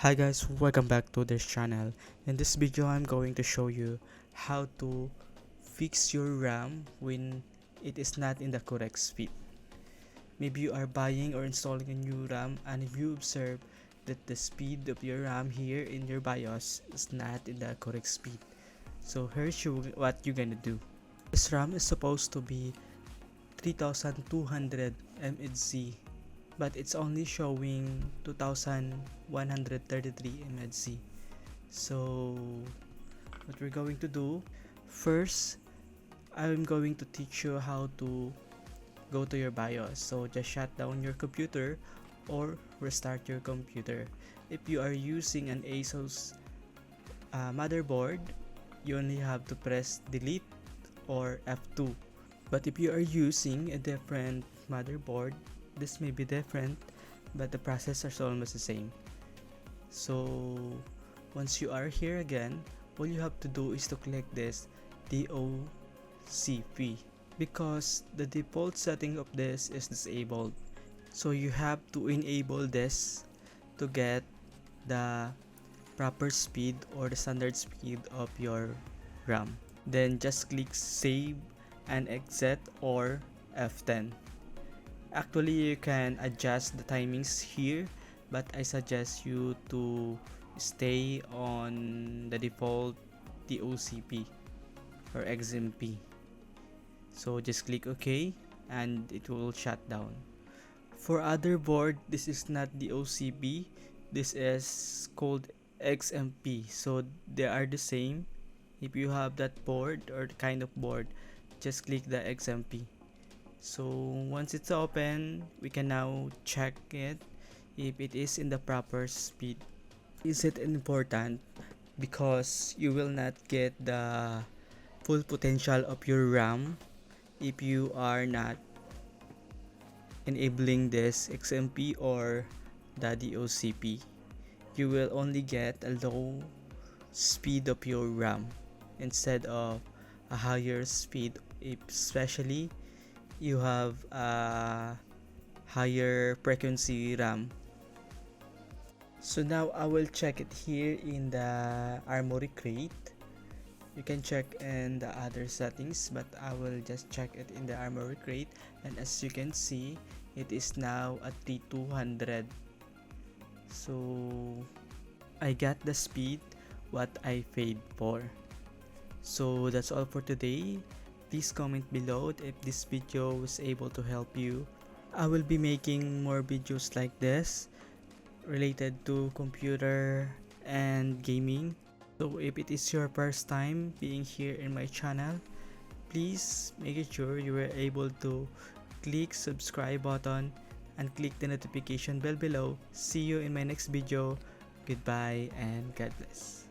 Hi guys, welcome back to this channel. In this video I'm going to show you how to fix your RAM when it is not in the correct speed. Maybe you are buying or installing a new RAM and if you observe that the speed of your RAM here in your BIOS is not in the correct speed. So here's what you're gonna do. This RAM is supposed to be 3200 mHz, but it's only showing 2133 mHz. So what we're going to do, first I'm going to teach you how to go to your BIOS. So just shut down your computer or restart your computer. If you are using an ASUS motherboard, you only have to press delete or F2. But if you are using a different motherboard, this may be different, but the process is almost the same. So once you are here again, all you have to do is to click this D.O.C.P because the default setting of this is disabled. So you have to enable this to get the proper speed or the standard speed of your RAM. Then just click save and exit or F10. Actually, you can adjust the timings here, but I suggest you to stay on the default D.O.C.P or XMP. So just click OK and it will shut down. For other board, this is not D.O.C.P, this is called XMP. So they are the same. If you have that board or the kind of board, just click the XMP. So once it's open, we can now check it if it is in the proper speed. Is it important? Because you will not get the full potential of your RAM if you are not enabling this XMP or the D.O.C.P. You will only get a low speed of your RAM instead of a higher speed, especially you have a higher frequency RAM. So now I will check it here in the armory crate. You can check in the other settings, but I will just check it in the armory crate, and as you can see, it is now at 3200. So I got the speed what I paid for. So that's all for today. Please comment below if this video was able to help you. I will be making more videos like this related to computer and gaming. So if it is your first time being here in my channel, please make sure you are able to click subscribe button and click the notification bell below. See you in my next video. Goodbye and God bless.